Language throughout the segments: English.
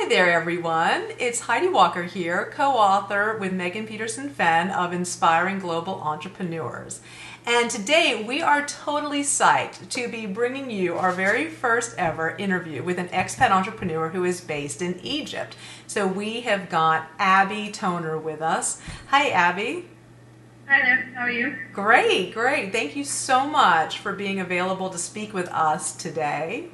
Hi there, everyone. It's Heidi Walker here, co-author with Megan Peterson Fenn of Inspiring Global Entrepreneurs. And today we are totally psyched to be bringing you our very first ever interview with an expat entrepreneur who is based in Egypt. So we have got Abby Toner with us. Hi, Abby. Hi there, how are you? Great, great. Thank you so much for being available to speak with us today.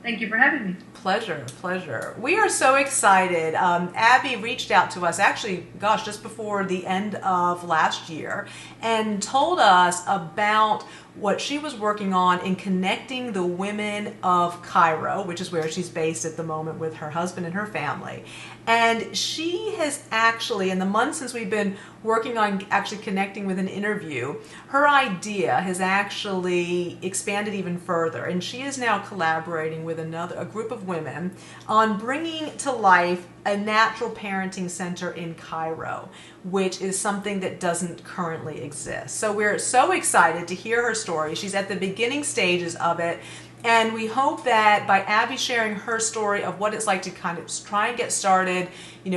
Thank you for having me. Pleasure, pleasure. We are so excited. Abby reached out to us actually, gosh, just before the end of last year and told us about what she was working on in connecting the women of Cairo, which is where she's based at the moment with her husband and her family. And she has actually, in the months since we've been working on actually connecting with an interview, her idea has actually expanded even further. And she is now collaborating with a group of women on bringing to life a natural parenting center in Cairo, which is something that doesn't currently exist. So we're so excited to hear her story. She's at the beginning stages of it. And we hope that by Abby sharing her story of what it's like to kind of try and get started,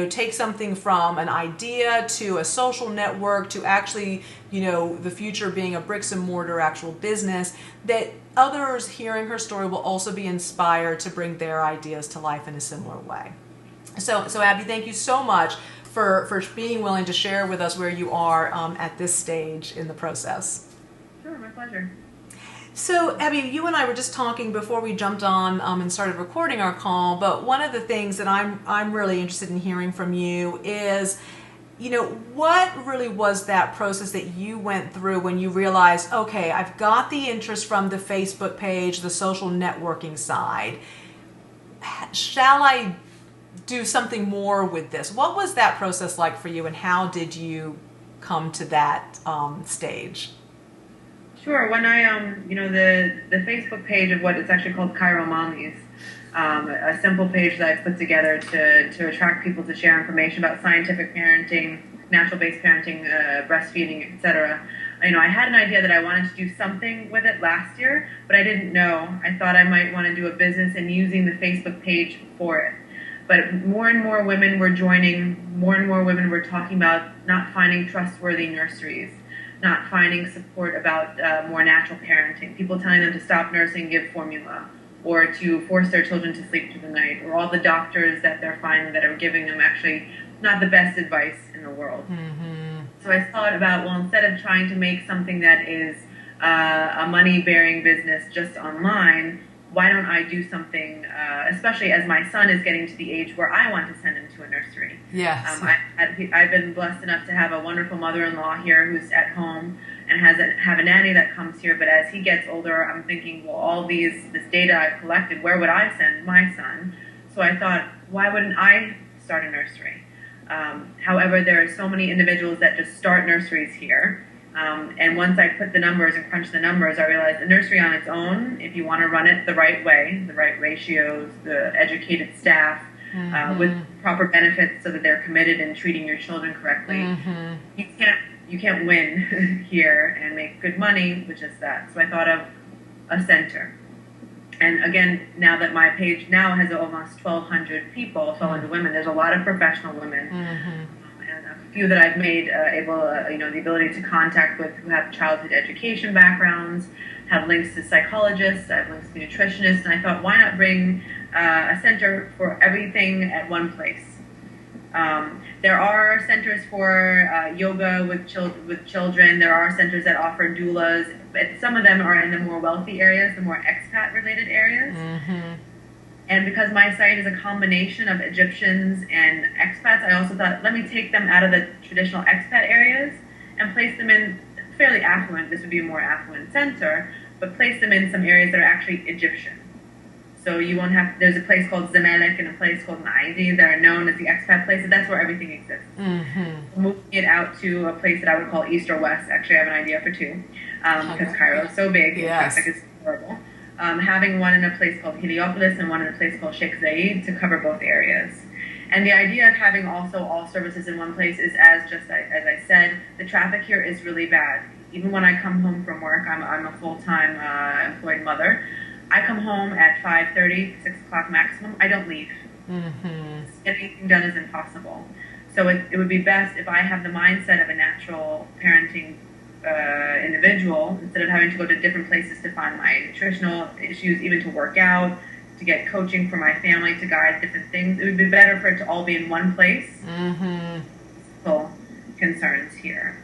take something from an idea to a social network to actually, the future being a bricks and mortar actual business, that others hearing her story will also be inspired to bring their ideas to life in a similar way. So Abby, thank you so much for being willing to share with us where you are at this stage in the process. Sure, my pleasure. So, Abby, you and I were just talking before we jumped on and started recording our call, but one of the things that I'm really interested in hearing from you is, what really was that process that you went through when you realized, okay, I've got the interest from the Facebook page, the social networking side. Shall I do something more with this? What was that process like for you, and how did you come to that stage? Sure. When I, the Facebook page of what is actually called Cairo Mommies, a simple page that I've put together to attract people to share information about scientific parenting, natural-based parenting, breastfeeding, etc. I had an idea that I wanted to do something with it last year, but I didn't know. I thought I might want to do a business and using the Facebook page for it. But more and more women were joining, more and more women were talking about not finding trustworthy nurseries, not finding support about more natural parenting, people telling them to stop nursing, give formula, or to force their children to sleep through the night, or all the doctors that they're finding that are giving them actually not the best advice in the world. Mm-hmm. So I thought about, well, instead of trying to make something that is a money-bearing business just online, why don't I do something, especially as my son is getting to the age where I want to send him to a nursery. Yes. I've been blessed enough to have a wonderful mother-in-law here who's at home and have a nanny that comes here. But as he gets older, I'm thinking, well, all this data I've collected, where would I send my son? So I thought, why wouldn't I start a nursery? However, there are so many individuals that just start nurseries here. And once I put the numbers and crunched the numbers, I realized a nursery on its own, if you want to run it the right way, the right ratios, the educated staff, with proper benefits so that they're committed in treating your children correctly, you can't win here and make good money with just that. So I thought of a center. And again, now that my page now has almost 1,200 people, 1,200 women, there's a lot of professional women. And a few that I've made the ability to contact with who have childhood education backgrounds, have links to psychologists, I have links to nutritionists, and I thought, why not bring a center for everything at one place? There are centers for yoga with children. There are centers that offer doulas, but some of them are in the more wealthy areas, the more expat-related areas. Mm-hmm. And because my site is a combination of Egyptians and expats, I also thought, let me take them out of the traditional expat areas and place them in fairly affluent, this would be a more affluent center, but place them in some areas that are actually Egyptian. So you won't have, there's a place called Zamalek and a place called Naidi that are known as the expat places. That's where everything exists. Mm-hmm. Moving it out to a place that I would call East or West. Actually, I have an idea for two, because Cairo is so big, yes. Traffic is horrible. Having one in a place called Heliopolis and one in a place called Sheikh Zayed to cover both areas. And the idea of having also all services in one place is, as I said, the traffic here is really bad. Even when I come home from work, I'm a full-time employed mother. I come home at 5:30, 6 o'clock maximum. I don't leave. Getting anything done is impossible. So it would be best if I have the mindset of a natural parenting individual, instead of having to go to different places to find my nutritional issues, even to work out, to get coaching for my family, to guide different things. It would be better for it to all be in one place. Concerns here.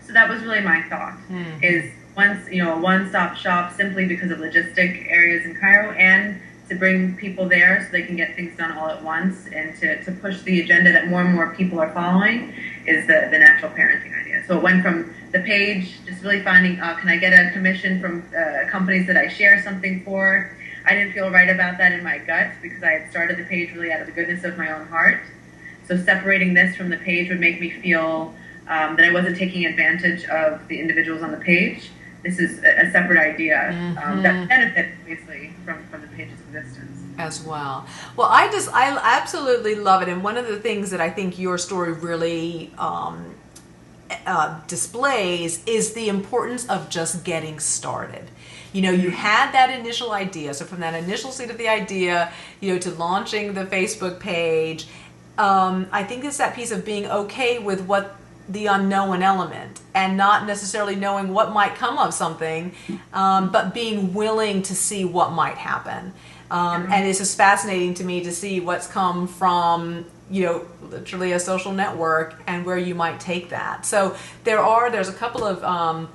So that was really my thought, is a one-stop shop, simply because of logistic areas in Cairo, and to bring people there so they can get things done all at once, and to push the agenda that more and more people are following, is the natural parenting idea. So it went from the page, just really finding, can I get a commission from companies that I share something for? I didn't feel right about that in my gut, because I had started the page really out of the goodness of my own heart. So separating this from the page would make me feel that I wasn't taking advantage of the individuals on the page. This is a separate idea that benefits, obviously, from the page's existence. As well. Well, I absolutely love it. And one of the things that I think your story really displays is the importance of just getting started. You had that initial idea. So from that initial seed of the idea, to launching the Facebook page, I think it's that piece of being okay with what the unknown element, and not necessarily knowing what might come of something, but being willing to see what might happen. And it's just fascinating to me to see what's come from, literally a social network, and where you might take that. So there's a couple of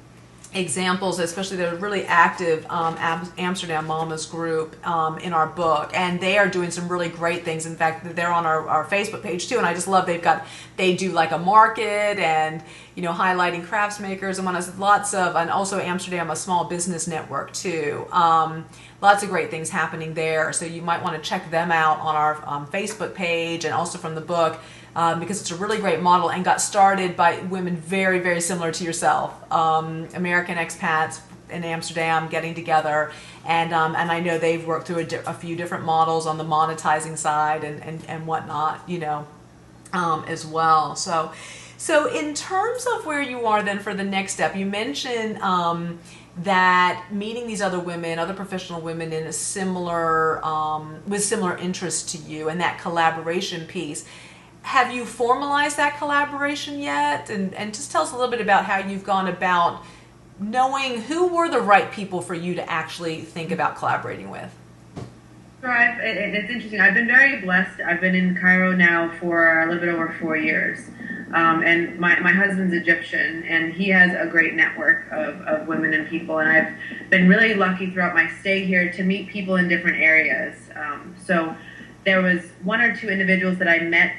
examples, especially the really active Amsterdam Mamas group in our book, and they are doing some really great things. In fact, they're on our Facebook page too, and I just love they do like a market, and highlighting crafts makers and lots of, and also Amsterdam, a small business network too. Lots of great things happening there, so you might want to check them out on our Facebook page, and also from the book. Because it's a really great model, and got started by women very, very similar to yourself, American expats in Amsterdam getting together, and I know they've worked through a few different models on the monetizing side and whatnot, as well. So in terms of where you are then for the next step, you mentioned that meeting these other women, other professional women in a similar with similar interests to you, and that collaboration piece. Have you formalized that collaboration yet? And just tell us a little bit about how you've gone about knowing who were the right people for you to actually think about collaborating with. Sure, it's interesting. I've been very blessed. I've been in Cairo now for a little bit over 4 years. And my husband's Egyptian, and he has a great network of women and people. And I've been really lucky throughout my stay here to meet people in different areas. So there was 1 or 2 individuals that I met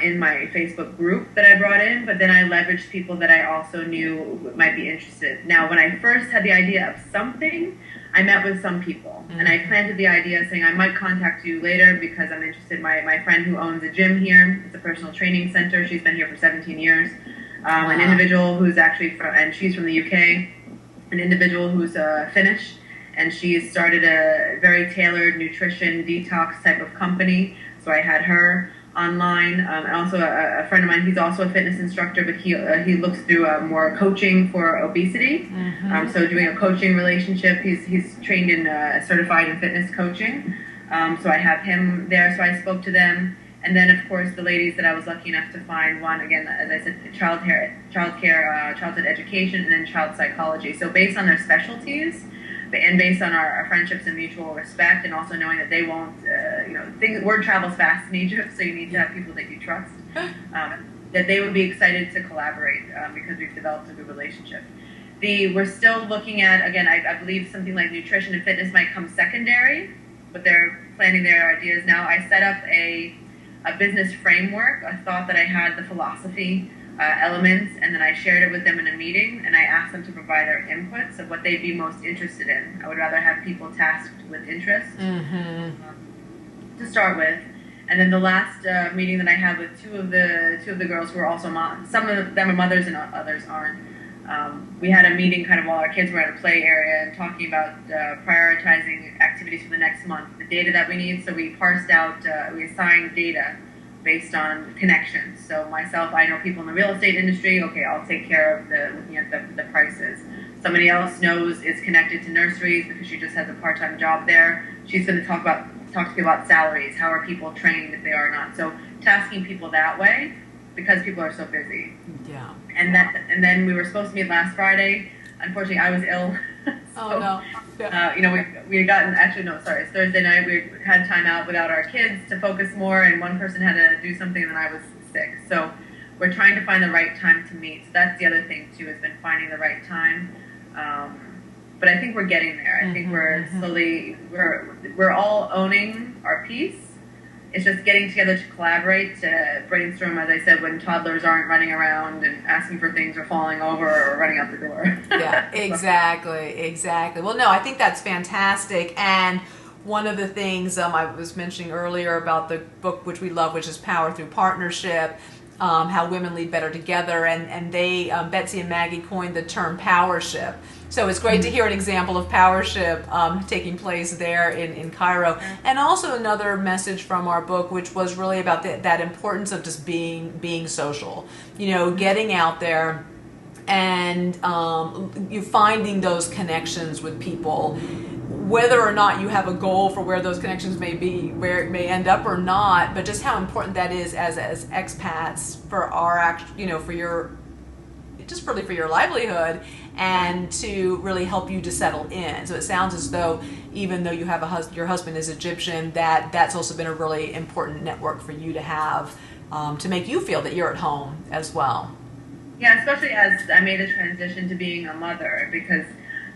in my Facebook group that I brought in, but then I leveraged people that I also knew might be interested. Now, when I first had the idea of something, I met with some people, and I planted the idea saying I might contact you later because I'm interested. My friend who owns a gym here, it's a personal training center. She's been here for 17 years. An individual who's actually and she's from the UK, an individual who's Finnish, and she's started a very tailored nutrition detox type of company. So I had her online, and also a friend of mine. He's also a fitness instructor, but he looks through more coaching for obesity. So doing a coaching relationship. He's trained in certified in fitness coaching. So I have him there. So I spoke to them, and then of course the ladies that I was lucky enough to find. One, again, as I said, childhood education, and then child psychology. So based on their specialties, and based on our friendships and mutual respect, and also knowing that they won't, word travels fast in Egypt, so you need to have people that you trust, that they would be excited to collaborate because we've developed a good relationship. We're still looking at, again, I believe something like nutrition and fitness might come secondary, but they're planning their ideas now. I set up a business framework, a thought that I had, the philosophy elements, and then I shared it with them in a meeting, and I asked them to provide their inputs of what they'd be most interested in. I would rather have people tasked with interest to start with. And then the last meeting that I had with two of the girls who are also moms, some of them are mothers and others aren't. We had a meeting kind of while our kids were at a play area and talking about prioritizing activities for the next month, the data that we need. So we parsed out, we assigned data based on connections. So myself, I know people in the real estate industry. Okay, I'll take care of looking at the prices. Somebody else is connected to nurseries because she just has a part-time job there. She's going to talk talk to people about salaries. How are people trained if they are not? So tasking people that way because people are so busy. Yeah. And then we were supposed to meet last Friday. Unfortunately, I was ill. So, oh no. Yeah. We had gotten, actually no, sorry, it's Thursday night. We had time out without our kids to focus more, and one person had to do something, and then I was sick. So we're trying to find the right time to meet. So that's the other thing too, has been finding the right time. But I think we're getting there. I think we're slowly, we're all owning our piece. It's just getting together to collaborate, to brainstorm, as I said, when toddlers aren't running around and asking for things or falling over or running out the door. Yeah, exactly. Well, no, I think that's fantastic. And one of the things I was mentioning earlier about the book, which we love, which is Power Through Partnership, how women lead better together. And they, Betsy and Maggie coined the term powership. So it's great to hear an example of powership taking place there in Cairo. And also another message from our book, which was really about that importance of just being social. You know, getting out there and you finding those connections with people, whether or not you have a goal for where those connections may be, where it may end up or not, but just how important that is as expats for our, for your, just really for your livelihood, and to really help you to settle in. So it sounds as though, even though you have your husband is Egyptian, that's also been a really important network for you to have, to make you feel that you're at home as well. Yeah, especially as I made a transition to being a mother, because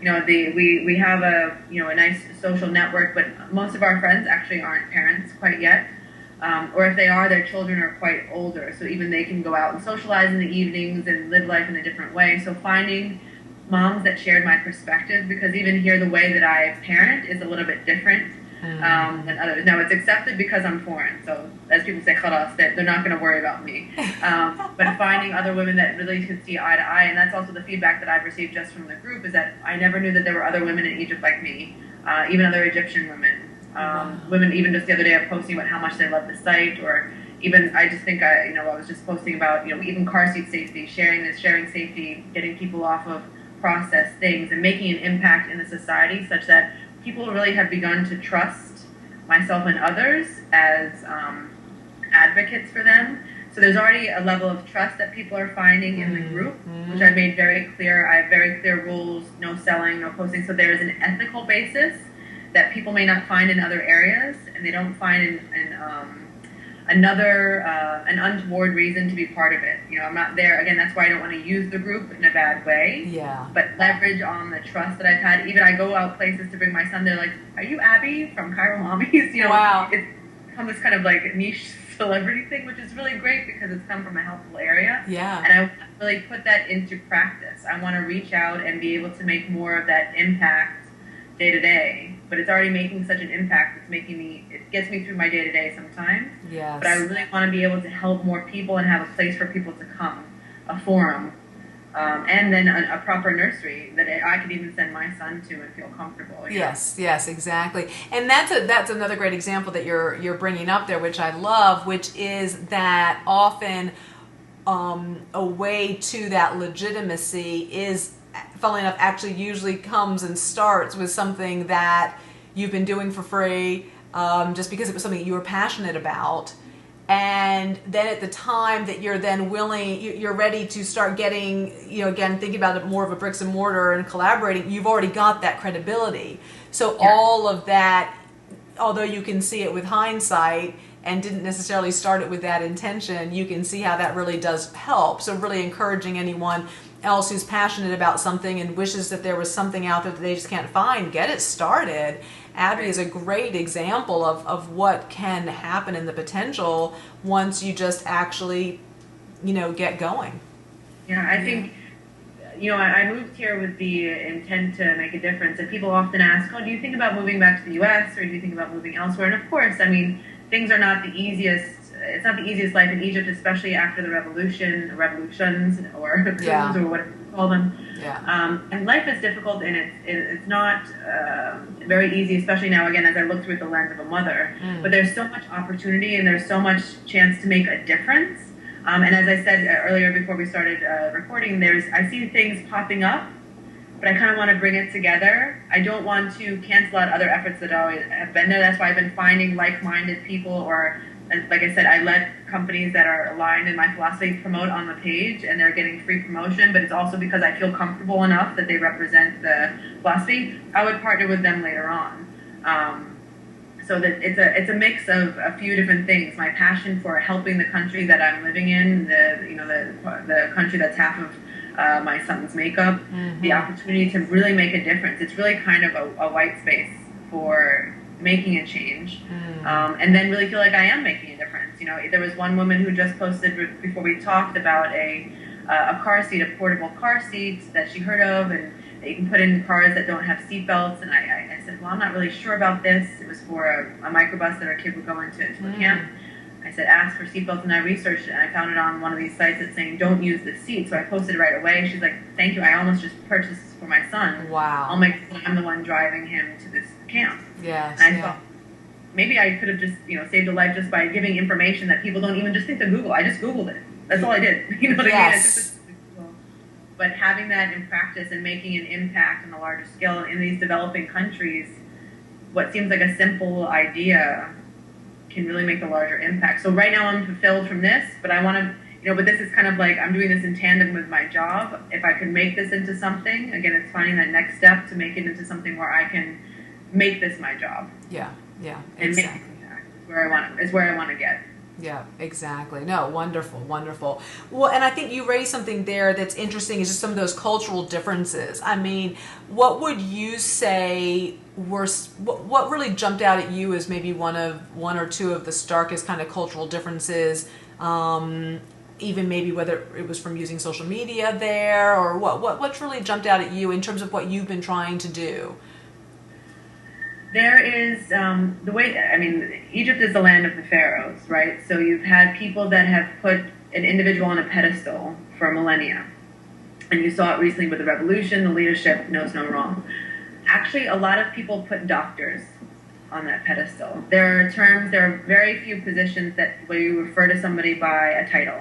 we have a nice social network, but most of our friends actually aren't parents quite yet. Or if they are, their children are quite older, so even they can go out and socialize in the evenings and live life in a different way. So finding moms that shared my perspective, because even here the way that I parent is a little bit different than others. Now it's accepted because I'm foreign, so as people say, khalas, they're not going to worry about me. But finding other women that really could see eye to eye, and that's also the feedback that I've received just from the group, is that I never knew that there were other women in Egypt like me, even other Egyptian women. Women, even just the other day, are posting about how much they love the site, or even I just think I was just posting about even car seat safety, sharing safety, getting people off of processed things, and making an impact in the society such that people really have begun to trust myself and others as advocates for them. So there's already a level of trust that people are finding in the group, which I've made very clear. I have very clear rules: no selling, no posting. So there is an ethical basis that people may not find in other areas, and they don't find in an untoward reason to be part of it. I'm not there. Again, that's why I don't want to use the group in a bad way. Yeah. But leverage on the trust that I've had. Even I go out places to bring my son. They're like, "Are you Abby from Cairo Mommies?" Wow. It's become this kind of like niche celebrity thing, which is really great because it's come from a helpful area. Yeah. And I really put that into practice. I want to reach out and be able to make more of that impact day to day. But it's already making such an impact. It gets me through my day to day sometimes. Yes. But I really want to be able to help more people and have a place for people to come, a forum, and then a proper nursery that I could even send my son to and feel comfortable. Yes, exactly. And that's another great example that you're bringing up there, which I love, which is that often a way to that legitimacy is, funnily enough, actually usually comes and starts with something that you've been doing for free, just because it was something you were passionate about. And then at the time that you're then you're ready to start getting, again, thinking about it more of a bricks and mortar and collaborating, you've already got that credibility. So all of that, although you can see it with hindsight and didn't necessarily start it with that intention, you can see how that really does help. So really encouraging anyone else who's passionate about something and wishes that there was something out there that they just can't find, get it started. Abby is a great example of what can happen in the potential once you just actually, get going. Yeah, I think, I moved here with the intent to make a difference. And people often ask, do you think about moving back to the U.S. or do you think about moving elsewhere? And of course, things are not the easiest. It's not the easiest life in Egypt, especially after the revolutions, or coups, or whatever you call them. Yeah. And life is difficult, and it's not very easy, especially now, again, as I look through the lens of a mother. But there's so much opportunity, and there's so much chance to make a difference. And as I said earlier before we started recording, I see things popping up but I kind of want to bring it together. I don't want to cancel out other efforts that always have been there. That's why I've been finding like-minded people, or like I said, I let companies that are aligned in my philosophy promote on the page, and they're getting free promotion, but it's also because I feel comfortable enough that they represent the philosophy. I would partner with them later on. So that it's a mix of a few different things. My passion for helping the country that I'm living in, the country that's half of my son's makeup, the opportunity to really make a difference. It's really kind of a white space for making a change, and then really feel like I am making a difference. There was one woman who just posted before we talked about a car seat, a portable car seat that she heard of, and that you can put in cars that don't have seat belts. And I said, well, I'm not really sure about this. It was for a microbus that our kid would go into a camp. I said, ask for seatbelts, and I researched it, and I found it on one of these sites that's saying, don't use the seat. So I posted it right away. She's like, thank you. I almost just purchased this for my son. Wow. I'll make sure I'm the one driving him to this camp. Yes. And I thought, maybe I could have just, saved a life just by giving information that people don't even just think to Google. I just Googled it. That's all I did. You know what I mean? But having that in practice and making an impact on a larger scale in these developing countries, what seems like a simple idea can really make a larger impact. So right now I'm fulfilled from this, but I want to, but this is kind of like, I'm doing this in tandem with my job. If I could make this into something, again, it's finding that next step to make it into something where I can make this my job. Yeah, exactly. And make it impact is where I want to get. Yeah, exactly. No, wonderful. Well, and I think you raised something there that's interesting, is just some of those cultural differences. I mean, what would you say what really jumped out at you as maybe one or two of the starkest kind of cultural differences, even maybe whether it was from using social media there, or what's really jumped out at you in terms of what you've been trying to do? There is Egypt is the land of the pharaohs, right? So you've had people that have put an individual on a pedestal for millennia. And you saw it recently with the revolution, the leadership knows no wrong. Actually, a lot of people put doctors on that pedestal. There are very few positions where you refer to somebody by a title.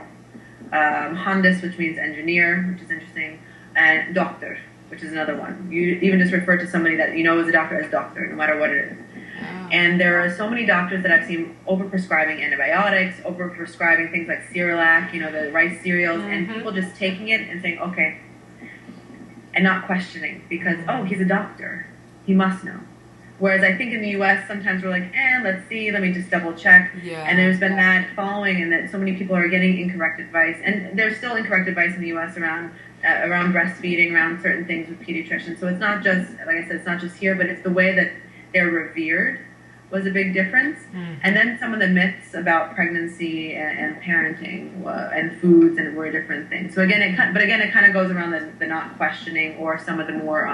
Handis, which means engineer, which is interesting, and doctor, which is another one. You even just refer to somebody that you know is a doctor as doctor, no matter what it is. Wow. And there are so many doctors that I've seen overprescribing antibiotics, overprescribing things like Cerelac, the rice cereals, and people just taking it and saying, okay, and not questioning because, oh, he's a doctor. He must know. Whereas I think in the U.S., sometimes we're like, let's see, let me just double check. Yeah. And there's been that following, and that so many people are getting incorrect advice. And there's still incorrect advice in the U.S. around breastfeeding, around certain things with pediatricians. So it's not just, like I said, it's not just here, but it's the way that they're revered was a big difference. And then some of the myths about pregnancy and parenting and foods and were different things. So again, it kind of goes around the not questioning, or some of the more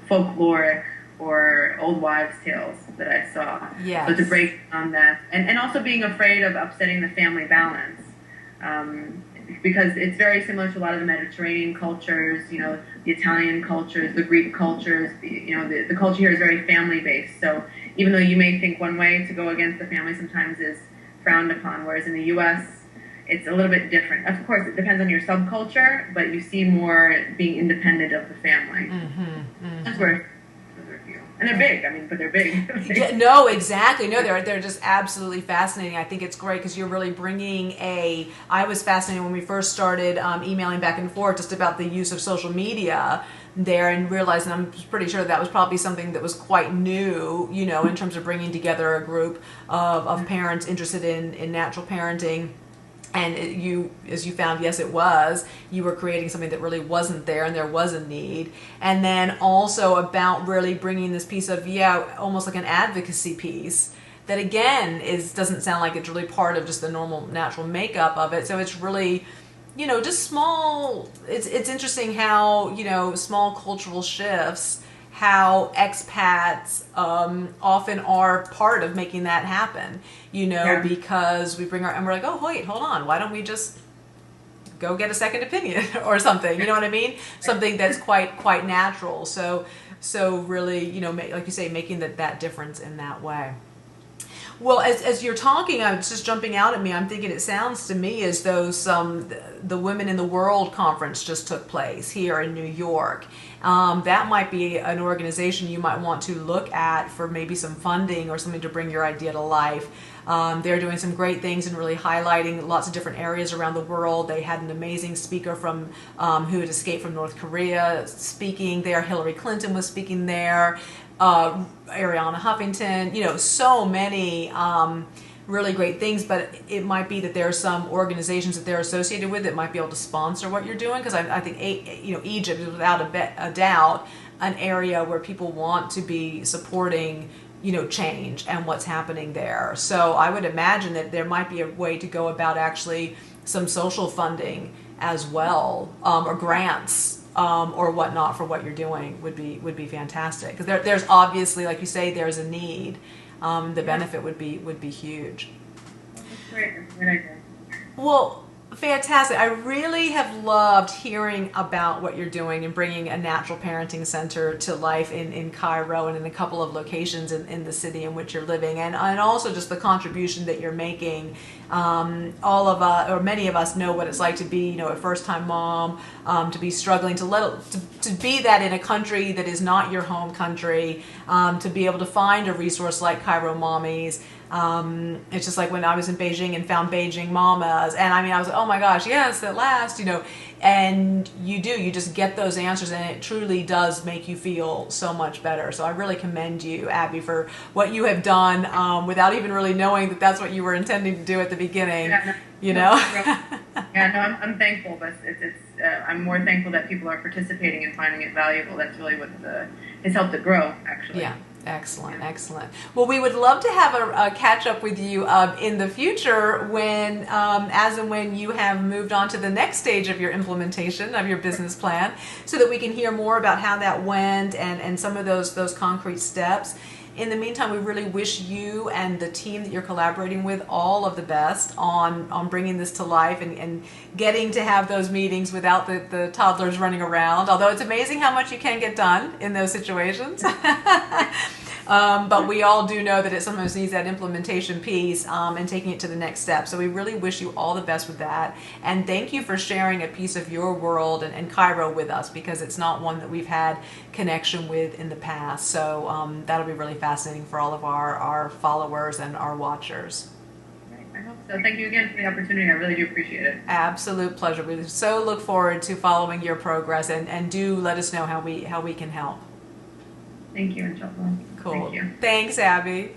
folkloric or old wives' tales that I saw. Yes. So to break down that, and also being afraid of upsetting the family balance, because it's very similar to a lot of the Mediterranean cultures, the Italian cultures, the Greek cultures. The culture here is very family based. So even though you may think one way, to go against the family sometimes is frowned upon, whereas in the U.S. it's a little bit different. Of course, it depends on your subculture, but you see more being independent of the family. That's where. And they're big, but they're big. Yeah, no, exactly. No, they're just absolutely fascinating. I think it's great because you're really bringing I was fascinated when we first started emailing back and forth just about the use of social media there, and realizing I'm pretty sure that was probably something that was quite new, in terms of bringing together a group of parents interested in natural parenting. And as you found, yes, it was. You were creating something that really wasn't there, and there was a need. And then also about really bringing this piece of, almost like an advocacy piece that, again, doesn't sound like it's really part of just the normal natural makeup of it. So it's really, just small. It's interesting how, small cultural shifts, how expats often are part of making that happen, because we and we're like, oh, wait, hold on, why don't we just go get a second opinion or something, you know what I mean? Something that's quite natural. So really, like you say, making that difference in that way. Well, as you're talking, it's just jumping out at me. I'm thinking it sounds to me as though the Women in the World conference just took place here in New York. That might be an organization you might want to look at for maybe some funding or something to bring your idea to life. They're doing some great things and really highlighting lots of different areas around the world. They had an amazing speaker from who had escaped from North Korea speaking there. Hillary Clinton was speaking there. Ariana Huffington, so many really great things, but it might be that there are some organizations that they're associated with that might be able to sponsor what you're doing, because I think Egypt is without a doubt an area where people want to be supporting change and what's happening there. So I would imagine that there might be a way to go about actually some social funding as well, or grants, or whatnot for what you're doing would be fantastic, because there's obviously, like you say, there's a need. The benefit would be huge. That's great. That's a great idea. Well, fantastic. I really have loved hearing about what you're doing and bringing a natural parenting center to life in Cairo and in a couple of locations in the city in which you're living, and also just the contribution that you're making. All of us, or many of us, know what it's like to be, a first-time mom, to be struggling to be that in a country that is not your home country, to be able to find a resource like Cairo Mommies. It's just like when I was in Beijing and found Beijing Mamas, and I was like, oh my gosh, yes, at last, and you just get those answers, and it truly does make you feel so much better. So I really commend you, Abby, for what you have done, without even really knowing that that's what you were intending to do at the beginning. I'm thankful, but I'm more thankful that people are participating and finding it valuable. That's really what has helped it grow, actually. Yeah. Excellent. Well, we would love to have a catch up with you in the future when, as and when you have moved on to the next stage of your implementation of your business plan, so that we can hear more about how that went and some of those concrete steps. In the meantime, we really wish you and the team that you're collaborating with all of the best on bringing this to life and getting to have those meetings without the toddlers running around. Although it's amazing how much you can get done in those situations. But we all do know that it sometimes needs that implementation piece and taking it to the next step. So we really wish you all the best with that. And thank you for sharing a piece of your world and Cairo with us, because it's not one that we've had connection with in the past. So that'll be really fascinating for all of our followers and our watchers. I hope so. Thank you again for the opportunity. I really do appreciate it. Absolute pleasure. We so look forward to following your progress, and do let us know how we can help. Thank you, Angela. Cool. Thank you. Thanks, Abby.